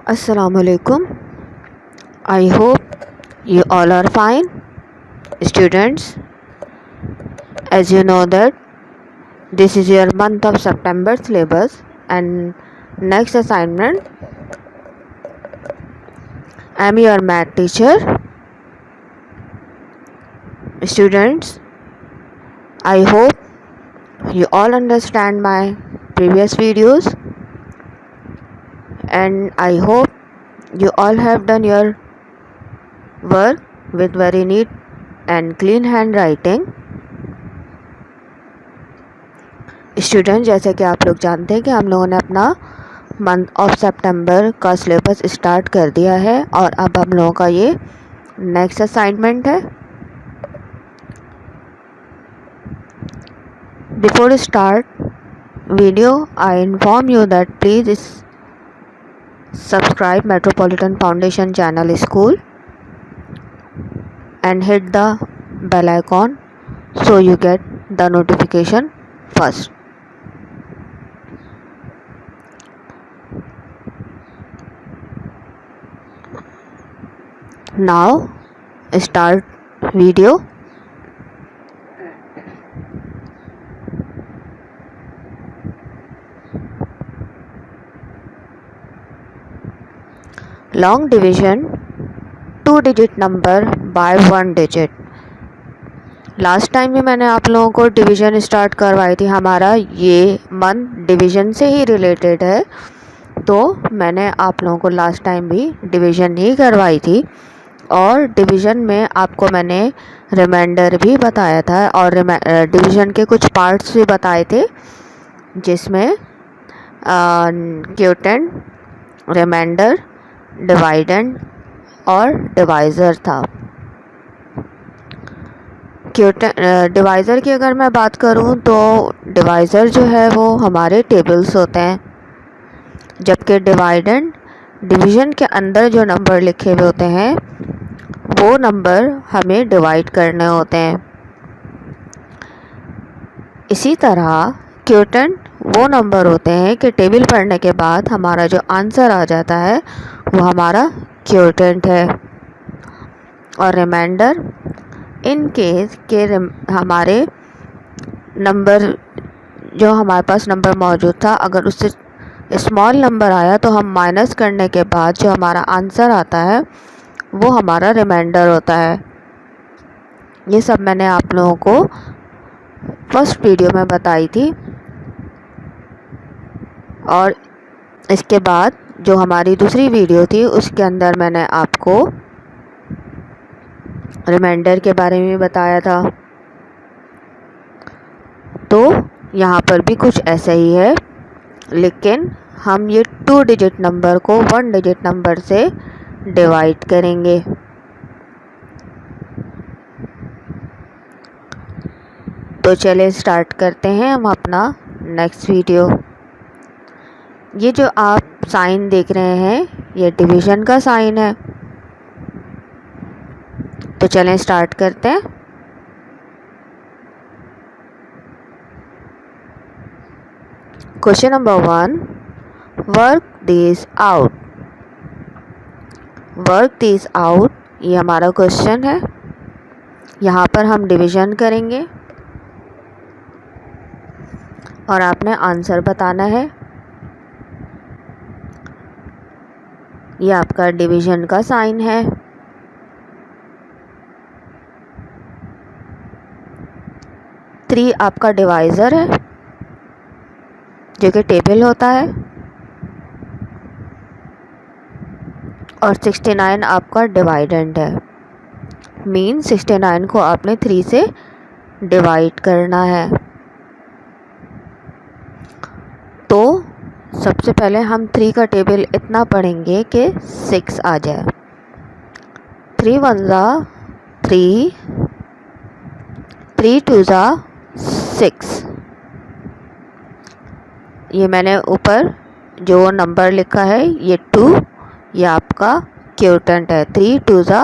Assalamualaikum. I hope you all are fine. Students, as you know that this is your month of September syllabus and next assignment. I am your math teacher. Students, I hope you all understand my previous videos and I hope you all have done your work with very neat and clean handwriting. Student, जैसे कि आप लोग जानते हैं कि हम लोगों ने अपना मंथ ऑफ सितंबर का सिलेबस स्टार्ट कर दिया है और अब हम लोगों का ये नेक्स्ट असाइनमेंट है। Before start video I inform you that please subscribe metropolitan foundation channel school and hit the bell icon so you get the notification first. Now start video. Long division 2 digit number by 1 digit. Last time भी मैंने आप लोगों को division start करवाई थी। हमारा ये month division से ही रिलेटेड है, तो मैंने आप लोगों को लास्ट टाइम भी डिवीज़न ही करवाई थी और डिवीज़न में आपको मैंने रिमाइंडर भी बताया था और डिवीज़न के कुछ पार्ट्स भी बताए थे जिसमें क्वोटिएंट, रिमाइंडर, डिवाइडेंड और डिवाइज़र था। डिवाइज़र की अगर मैं बात करूं तो डिवाइज़र जो है वो हमारे टेबल्स होते हैं, जबकि डिवाइडेंड डिवीज़न के अंदर जो नंबर लिखे हुए होते हैं वो नंबर हमें डिवाइड करने होते हैं। इसी तरह क्वोटिएंट वो नंबर होते हैं कि टेबल पढ़ने के बाद हमारा जो आंसर आ जाता है वो हमारा क्वोटिएंट है। और रिमाइंडर इन केस के हमारे नंबर जो हमारे पास नंबर मौजूद था अगर उससे स्मॉल नंबर आया तो हम माइनस करने के बाद जो हमारा आंसर आता है वो हमारा रिमाइंडर होता है। ये सब मैंने आप लोगों को फर्स्ट वीडियो में बताई थी और इसके बाद जो हमारी दूसरी वीडियो थी उसके अंदर मैंने आपको रिमाइंडर के बारे में बताया था। तो यहाँ पर भी कुछ ऐसा ही है, लेकिन हम ये 2 डिजिट नंबर को 1 डिजिट नंबर से डिवाइड करेंगे। तो चलिए स्टार्ट करते हैं हम अपना नेक्स्ट वीडियो। ये जो आप साइन देख रहे हैं ये डिवीज़न का साइन है। तो चलें स्टार्ट करते हैं। Question number 1, work this out. Work this out ये हमारा क्वेश्चन है। यहाँ पर हम डिवीज़न करेंगे और आपने आंसर बताना है। ये आपका डिवीज़न का साइन है। थ्री आपका डिवाइज़र है जो कि टेबल होता है और 69 आपका डिवाइडेंड है। मीन 69 को आपने 3 से डिवाइड करना है। तो सबसे पहले हम 3 का टेबल इतना पढ़ेंगे कि 6 आ जाए। 3 1 ज़ा 3, 3 2 ज़ा 6। ये मैंने ऊपर जो नंबर लिखा है ये 2, ये आपका क्वोटिएंट है। 3 2 ज़ा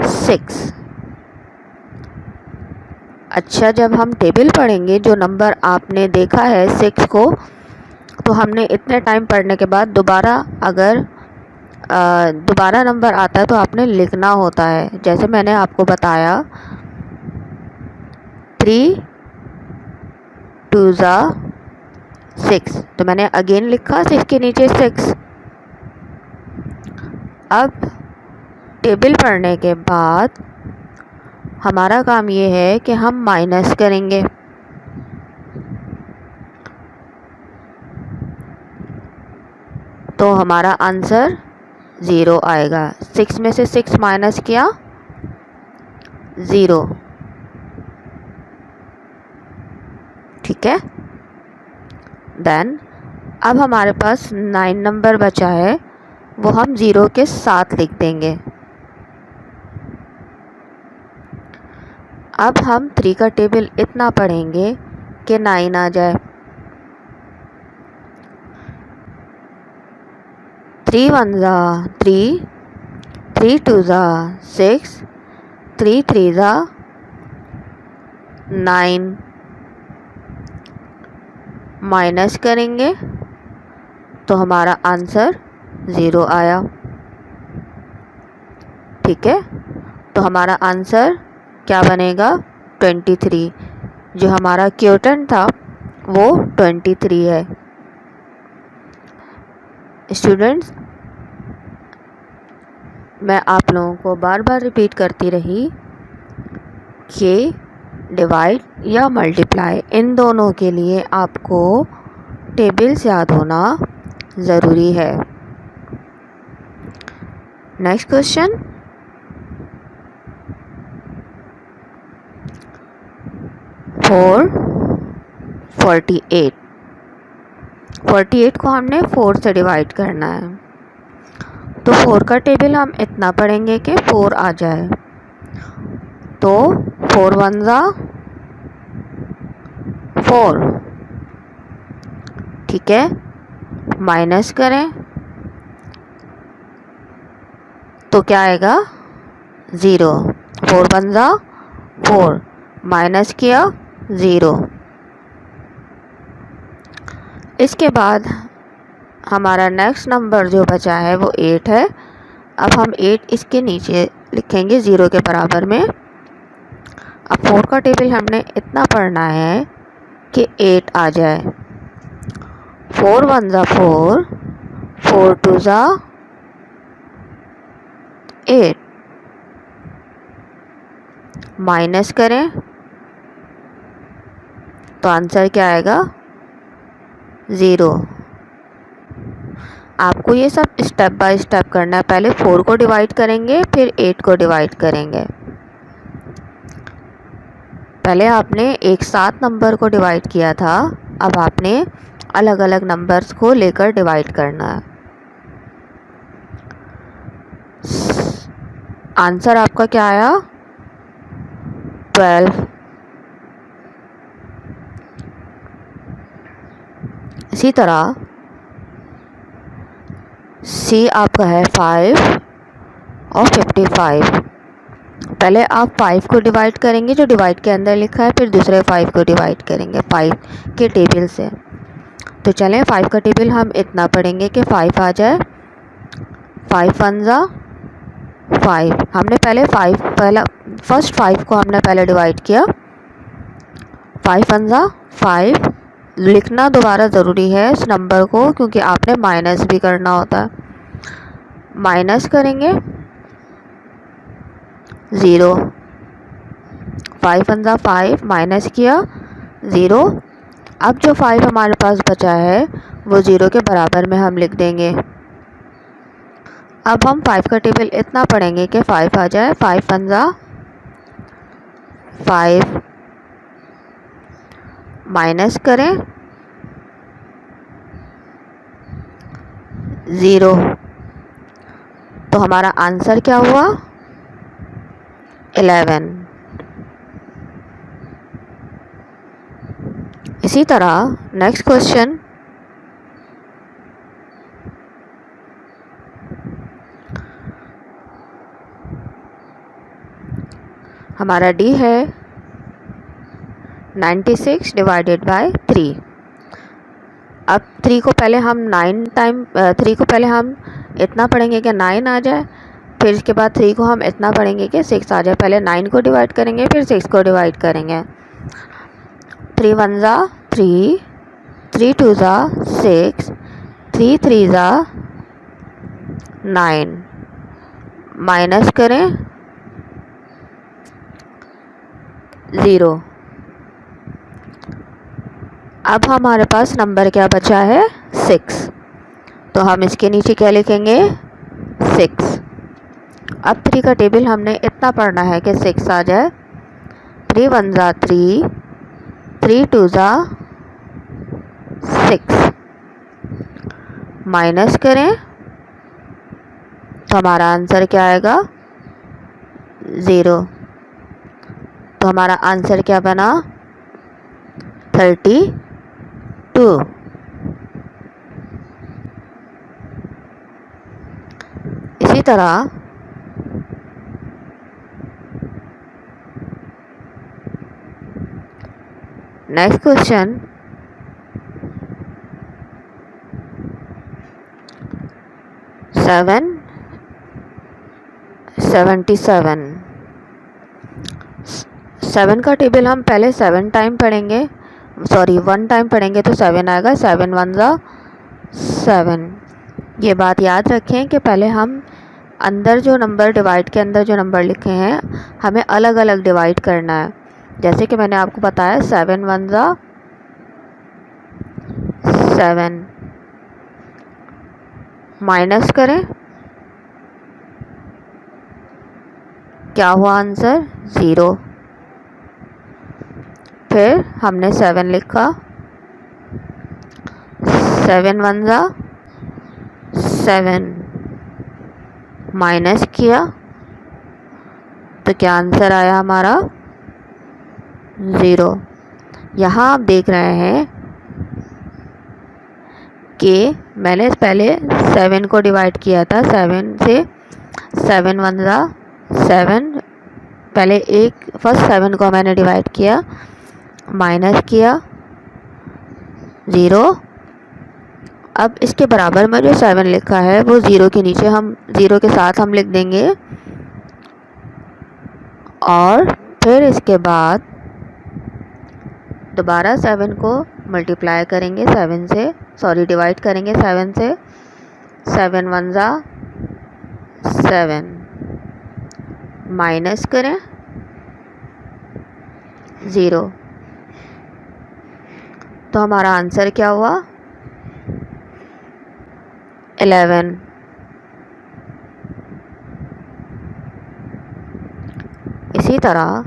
6। अच्छा, जब हम टेबल पढ़ेंगे जो नंबर आपने देखा है 6 को तो हमने इतने टाइम पढ़ने के बाद दोबारा अगर दोबारा नंबर आता है तो आपने लिखना होता है। जैसे मैंने आपको बताया 3 2 ज़ा 6, तो मैंने अगेन लिखा 6 के नीचे 6। अब टेबल पढ़ने के बाद हमारा काम ये है कि हम माइनस करेंगे। तो हमारा आंसर 0 आएगा। 6 में से 6 माइनस किया 0, ठीक है। देन अब हमारे पास 9 नंबर बचा है, वो हम 0 के साथ लिख देंगे। अब हम 3 का टेबल इतना पढ़ेंगे कि 9 आ जाए। 3 1 ज़ा 3, 3 2 ज़ा 6, 3 3 ज़ा 9। माइनस करेंगे तो हमारा आंसर 0 आया, ठीक है। तो हमारा आंसर क्या बनेगा 23। जो हमारा क्वोटिएंट था वो 23 है। स्टूडेंट्स, मैं आप लोगों को बार बार रिपीट करती रही कि डिवाइड या मल्टीप्लाई इन दोनों के लिए आपको टेबल्स याद होना ज़रूरी है। नेक्स्ट क्वेश्चन, 48 को हमने 4 से डिवाइड करना है। तो 4 का टेबल हम इतना पढ़ेंगे कि 4 आ जाए। तो 4 1 ज़ा 4, ठीक है। माइनस करें तो क्या आएगा 0। 4 1 ज़ा 4, माइनस किया 0। इसके बाद हमारा नेक्स्ट नंबर जो बचा है वो 8 है। अब हम 8 इसके नीचे लिखेंगे 0 के बराबर में। अब 4 का टेबल हमने इतना पढ़ना है कि 8 आ जाए। 4 1 ज़ा 4, 4 2 ज़ा 8। माइनस करें तो आंसर क्या आएगा 0। आपको ये सब स्टेप बाय स्टेप करना है। पहले 4 को डिवाइड करेंगे, फिर 8 को डिवाइड करेंगे। पहले आपने एक साथ नंबर को डिवाइड किया था, अब आपने अलग अलग नंबर्स को लेकर डिवाइड करना है। आंसर आपका क्या आया 12। इसी तरह सी आपका है 5 और 55। पहले आप 5 को डिवाइड करेंगे जो डिवाइड के अंदर लिखा है, फिर दूसरे 5 को डिवाइड करेंगे 5 के टेबल से। तो चलें 5 का टेबल हम इतना पढ़ेंगे कि 5 आ जाए। 5 1 ज़ा 5, हमने पहले फर्स्ट 5 को हमने पहले डिवाइड किया। 5 1 ज़ा 5, लिखना दोबारा ज़रूरी है इस नंबर को, क्योंकि आपने माइनस भी करना होता है। माइनस करेंगे 0। 5 1 ज़ा 5, माइनस किया 0। अब जो 5 हमारे पास बचा है वो 0 के बराबर में हम लिख देंगे। अब हम 5 का टेबल इतना पढ़ेंगे कि 5 आ जाए। 5 1 ज़ा 5, माइनस करें 0। तो हमारा आंसर क्या हुआ 11। इसी तरह नेक्स्ट क्वेश्चन, हमारा डी है 96 डिवाइडेड बाय 3। अब 3 को पहले हम 3 को पहले हम इतना पढ़ेंगे कि 9 आ जाए, फिर इसके बाद 3 को हम इतना पढ़ेंगे कि 6 आ जाए। पहले 9 को डिवाइड करेंगे, फिर 6 को डिवाइड करेंगे। 3 1 ज़ा 3, 3 2 ज़ा 6, 3 3 ज़ा 9। माइनस करें 0। अब हमारे पास नंबर क्या बचा है 6, तो हम इसके नीचे क्या लिखेंगे 6। अब 3 का टेबल हमने इतना पढ़ना है कि 6 आ जाए। 3 1 ज़ा 3, 3 2 ज़ा 6। माइनस करें तो हमारा आंसर क्या आएगा 0। तो हमारा आंसर क्या बना 32। इसी तरह नेक्स्ट क्वेश्चन 77। 7 का टेबल हम पहले 7 टाइम पढ़ेंगे, 1 टाइम पढ़ेंगे तो 7 आएगा। 7 1 ज़ा 7। ये बात याद रखें कि पहले हम अंदर जो नंबर डिवाइड के अंदर जो नंबर लिखे हैं हमें अलग अलग डिवाइड करना है। जैसे कि मैंने आपको बताया 7 1 ज़ा 7। माइनस करें, क्या हुआ आंसर 0। फिर हमने 7 लिखा, 7 1 ज़ा 7। माइनस किया तो क्या आंसर आया हमारा 0। यहाँ आप देख रहे हैं कि मैंने पहले 7 को डिवाइड किया था 7 से। 7 1 ज़ा 7, पहले फर्स्ट 7 को मैंने डिवाइड किया, माइनस किया 0। अब इसके बराबर में जो 7 लिखा है वो 0 के नीचे हम 0 के साथ हम लिख देंगे, और फिर इसके बाद दोबारा 7 को मल्टीप्लाई करेंगे 7 से, डिवाइड करेंगे 7 से। 7 1 ज़ा 7। माइनस करें 0। तो हमारा आंसर क्या हुआ 11। इसी तरह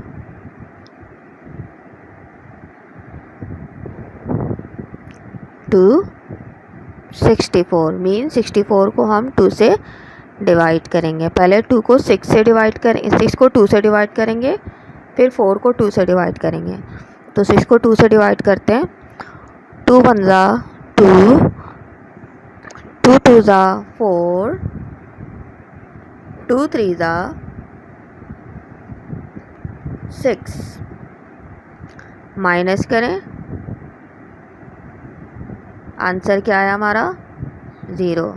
टू 64 मीन 64 को हम 2 से डिवाइड करेंगे। पहले 2 को 6 से डिवाइड करेंगे, 6 को 2 से डिवाइड करेंगे, फिर 4 को 2 से डिवाइड करेंगे। तो 6 को 2 से डिवाइड करते हैं। 2 1 ज़ा 2, 2 2 ज़ा 4, 2 3 ज़ा 6। माइनस करें, आंसर क्या आया हमारा 0।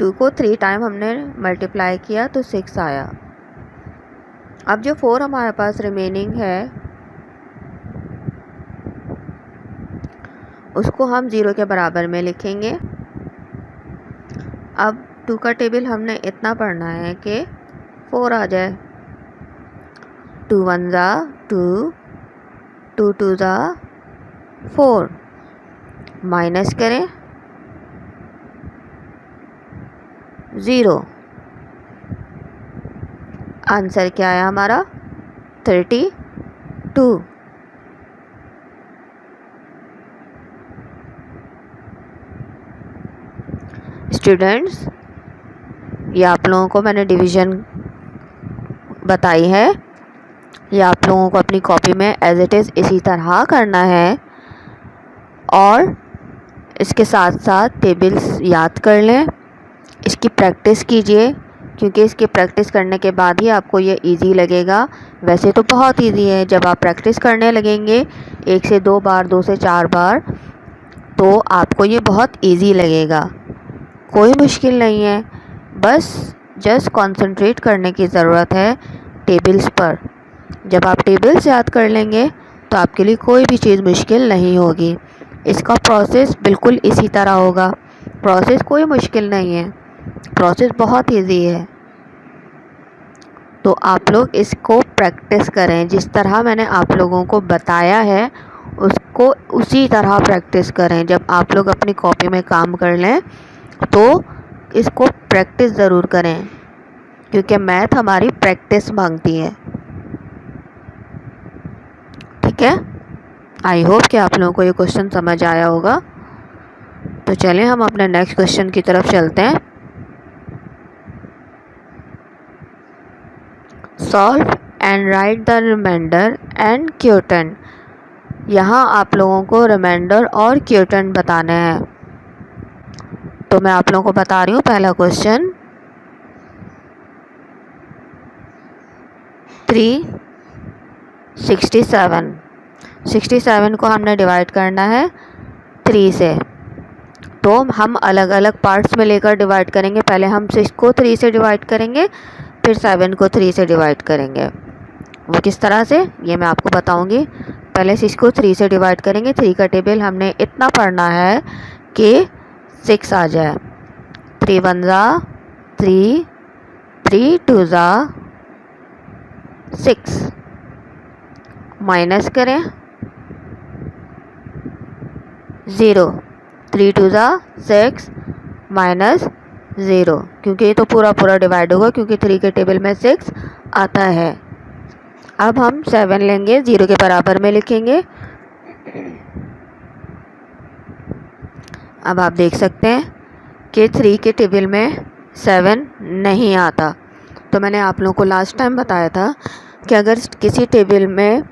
2 को 3 टाइम हमने मल्टीप्लाई किया तो 6 आया। अब जो 4 हमारे पास रिमेनिंग है उसको हम 0 के बराबर में लिखेंगे। अब 2 का टेबल हमने इतना पढ़ना है कि 4 आ जाए। 2 1 ज़ा 2, 2 2 ज़ा 4। माइनस करें 0। आंसर क्या आया हमारा 32। स्टूडेंट्स, ये आप लोगों को मैंने डिवीज़न बताई है, ये आप लोगों को अपनी कॉपी में एज इट इज़ इसी तरह करना है, और इसके साथ साथ टेबल्स याद कर लें, इसकी प्रैक्टिस कीजिए, क्योंकि इसकी प्रैक्टिस करने के बाद ही आपको ये इजी लगेगा। वैसे तो बहुत इजी है, जब आप प्रैक्टिस करने लगेंगे 1 से 2 बार, 2 से 4 बार, तो आपको ये बहुत इजी लगेगा, कोई मुश्किल नहीं है। बस जस्ट कंसंट्रेट करने की ज़रूरत है टेबल्स पर। जब आप टेबल्स याद कर लेंगे तो आपके लिए कोई भी चीज़ मुश्किल नहीं होगी। इसका प्रोसेस बिल्कुल इसी तरह होगा। प्रोसेस कोई मुश्किल नहीं है, प्रोसेस बहुत इजी है। तो आप लोग इसको प्रैक्टिस करें, जिस तरह मैंने आप लोगों को बताया है उसको उसी तरह प्रैक्टिस करें। जब आप लोग अपनी कॉपी में काम कर लें तो इसको प्रैक्टिस ज़रूर करें, क्योंकि मैथ हमारी प्रैक्टिस मांगती है। ठीक है, आई होप कि आप लोगों को ये क्वेश्चन समझ आया होगा। तो चलिए हम अपने नेक्स्ट क्वेश्चन की तरफ चलते हैं। Solve and write the remainder and quotient. यहाँ आप लोगों को रिमाइंडर और क्वोटिएंट बताने हैं। तो मैं आप लोगों को बता रही हूँ पहला क्वेश्चन। 67 को हमने डिवाइड करना है 3 से। तो हम अलग अलग पार्ट्स में लेकर डिवाइड करेंगे। पहले हम 6 को 3 से डिवाइड करेंगे, फिर 7 को 3 से डिवाइड करेंगे। वो किस तरह से ये मैं आपको बताऊंगी। पहले 6 को 3 से डिवाइड करेंगे। 3 का टेबल हमने इतना पढ़ना है कि 6 आ जाए। 3 1 ज़ा 3, 3 2 ज़ा 6। माइनस करें 0, 3 2 ज़ा 6 माइनस 0, क्योंकि ये तो पूरा पूरा डिवाइड होगा, क्योंकि 3 के टेबल में 6 आता है। अब हम 7 लेंगे, 0 के बराबर में लिखेंगे। अब आप देख सकते हैं कि 3 के टेबल में 7 नहीं आता। तो मैंने आप लोगों को लास्ट टाइम बताया था कि अगर किसी टेबल में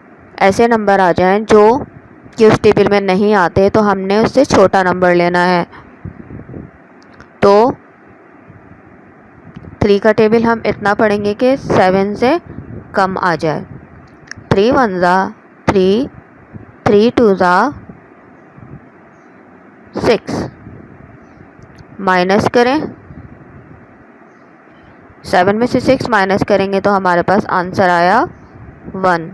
ऐसे नंबर आ जाएं जो कि उस टेबल में नहीं आते, तो हमने उससे छोटा नंबर लेना है। तो 3 का टेबल हम इतना पढ़ेंगे कि 7 से कम आ जाए। 3 1 ज़ा 3, 3 2 ज़ा 6। माइनस करें 7 में से 6 माइनस करेंगे तो हमारे पास आंसर आया 1।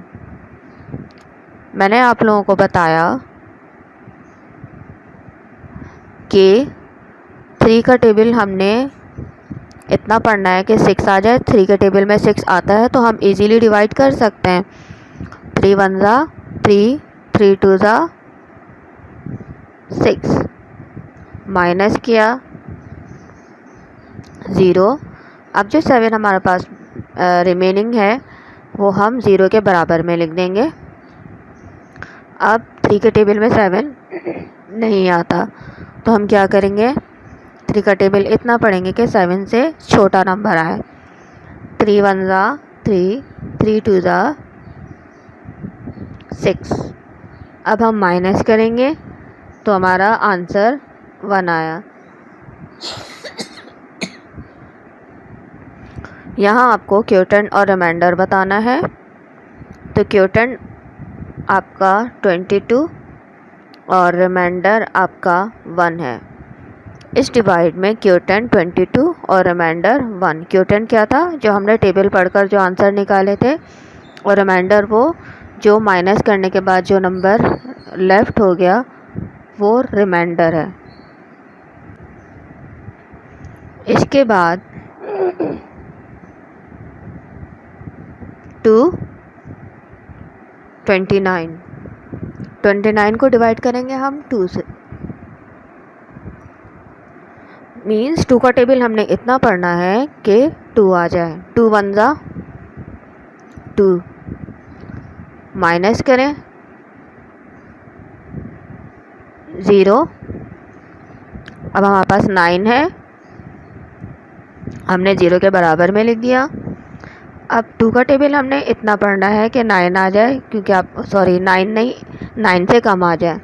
मैंने आप लोगों को बताया कि 3 का टेबल हमने इतना पढ़ना है कि 6 आ जाए। 3 के टेबल में 6 आता है तो हम इजीली डिवाइड कर सकते हैं। 3 1 ज़ा 3, 3 2 ज़ा 6। माइनस किया 0। अब जो 7 हमारे पास रिमेनिंग है वो हम 0 के बराबर में लिख देंगे। अब 3 के टेबल में 7 नहीं आता तो हम क्या करेंगे, 3 का टेबल इतना पढ़ेंगे कि 7 से छोटा नंबर आए। 3 1 ज़ा 3, 3 2 ज़ा 6। अब हम माइनस करेंगे तो हमारा आंसर 1 आया। यहाँ आपको क्वोटिएंट और रिमाइंडर बताना है। तो क्वोटिएंट आपका 22 और रिमाइंडर आपका 1 है। इस डिवाइड में क्वोटिएंट 22 और रिमाइंडर 1। क्वोटिएंट क्या था, जो हमने टेबल पढ़कर जो आंसर निकाले थे, और रिमाइंडर वो जो माइनस करने के बाद जो नंबर लेफ्ट हो गया वो रिमाइंडर है। इसके बाद 29 को डिवाइड करेंगे हम 2 से। मीन्स 2 का टेबल हमने इतना पढ़ना है कि 2 आ जाए। 2 1 ज़ा 2। माइनस करें 0। अब हमारे पास 9 है, हमने 0 के बराबर में लिख दिया। अब 2 का टेबल हमने इतना पढ़ना है कि 9 आ जाए, क्योंकि 9 नहीं, 9 से कम आ जाए।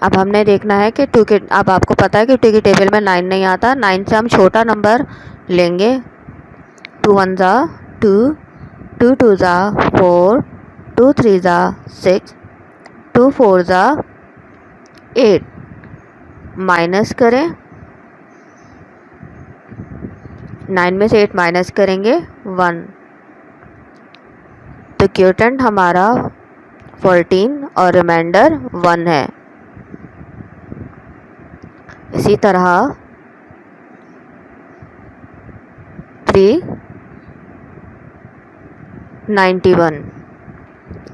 अब हमने देखना है कि 2 के, अब आपको पता है कि 2 के टेबल में 9 नहीं आता। 9 से हम छोटा नंबर लेंगे। 2 1 ज़ा 2, 2 2 ज़ा 4, 2 3 ज़ा 6, 2 4 ज़ा 8 माइनस करें, 9 में से 8 माइनस करेंगे 1, तो क्वोटिएंट हमारा 14 और रिमाइंडर 1 है। इसी तरह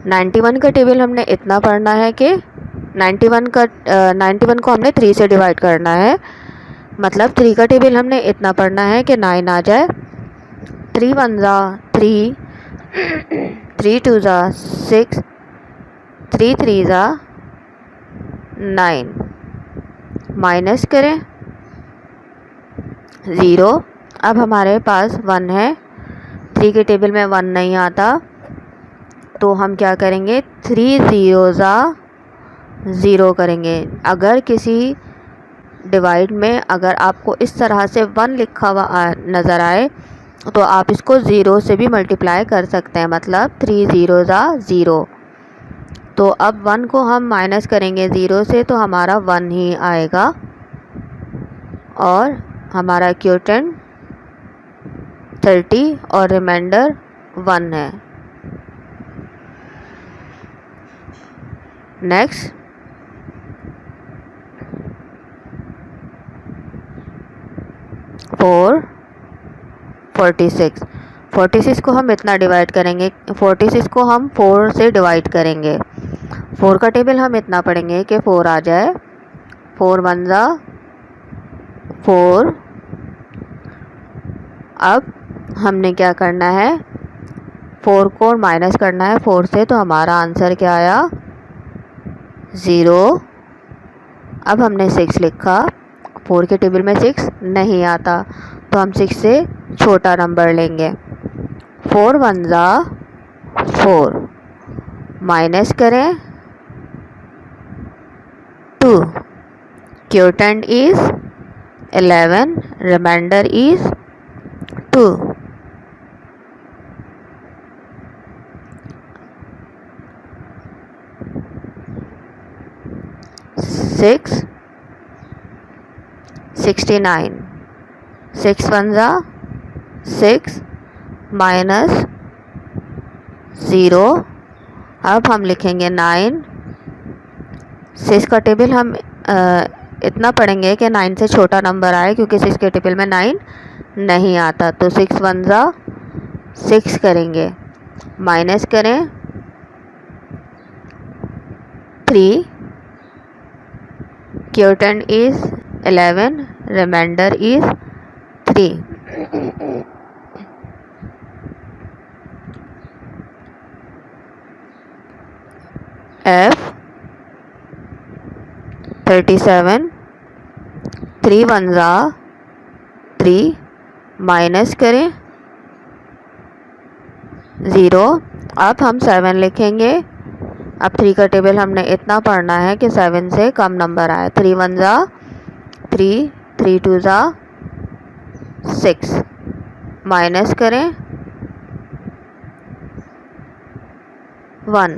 91 का टेबल हमने इतना पढ़ना है कि 91 को हमने 3 से डिवाइड करना है, मतलब 3 का टेबल हमने इतना पढ़ना है कि 9 आ जाए। 3 1 ज़ा 3, 3 2 ज़ा 6, 3 3 ज़ा 9, माइनस करें 0। अब हमारे पास 1 है, 3 के टेबल में 1 नहीं आता, तो हम क्या करेंगे 3 0 ज़ा 0 करेंगे। अगर किसी डिवाइड में अगर आपको इस तरह से 1 लिखा हुआ नज़र आए तो आप इसको 0 से भी मल्टीप्लाई कर सकते हैं, मतलब 3 0 ज़ा 0। तो अब 1 को हम माइनस करेंगे 0 से तो हमारा 1 ही आएगा और हमारा क्वोटिएंट 30 और रिमाइंडर 1 है। नेक्स्ट 46 को हम इतना डिवाइड करेंगे, 46 को हम 4 से डिवाइड करेंगे। 4 का टेबल हम इतना पढ़ेंगे कि 4 आ जाए, 4 1 ज़ा 4। अब हमने क्या करना है 4 को माइनस करना है 4 से, तो हमारा आंसर क्या आया 0। अब हमने 6 लिखा, 4 के टेबल में 6 नहीं आता, तो हम 6 से छोटा नंबर लेंगे। 4 1 ज़ा 4, माइनस करें 2, क्वोटिएंट इज 11, रिमाइंडर इज 2। 6 69, 6 1 ज़ा 6, माइनस 0। अब हम लिखेंगे 9। 6 का टेबल हम इतना पढ़ेंगे कि 9 से छोटा नंबर आए, क्योंकि 6 के टेबल में 9 नहीं आता, तो 6 1 ज़ा 6 करेंगे, माइनस करें 3, quotient is 11, remainder is 3। F 37, 3 1 ज़ा 3, माइनस करें 0। अब हम 7 लिखेंगे। अब 3 का टेबल हमने इतना पढ़ना है कि 7 से कम नंबर आए। 3 1 ज़ा 3, 3 2 ज़ा 6, माइनस करें 1,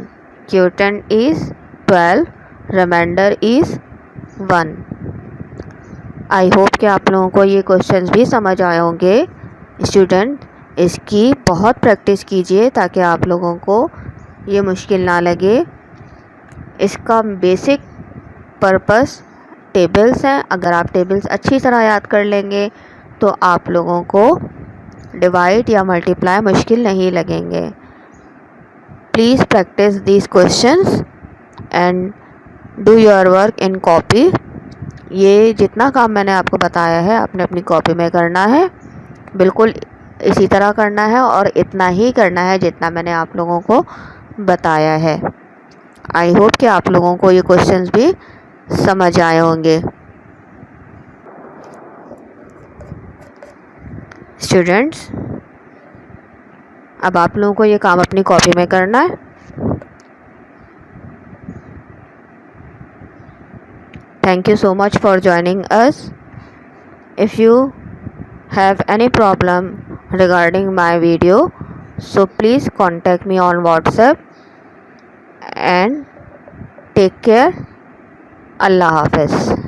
quotient is 12, remainder is 1। I hope कि आप लोगों को ये क्वेश्चंस भी समझ आए होंगे। स्टूडेंट इसकी बहुत प्रैक्टिस कीजिए ताकि आप लोगों को ये मुश्किल ना लगे। इसका बेसिक पर्पस टेबल्स हैं। अगर आप टेबल्स अच्छी तरह याद कर लेंगे तो आप लोगों को डिवाइड या मल्टीप्लाई मुश्किल नहीं लगेंगे। Please practice these questions and do your work in copy. ये जितना काम मैंने आपको बताया है अपने अपनी कॉपी में करना है, बिल्कुल इसी तरह करना है और इतना ही करना है जितना मैंने आप लोगों को बताया है। आई होप कि आप लोगों को ये क्वेश्चंस भी समझ आए होंगे। स्टूडेंट्स अब आप लोगों को ये काम अपनी कॉपी में करना है। Thank you so much for joining us. If you have any problem regarding my video, so please contact me on WhatsApp and take care. अल्लाह हाफ़िज़।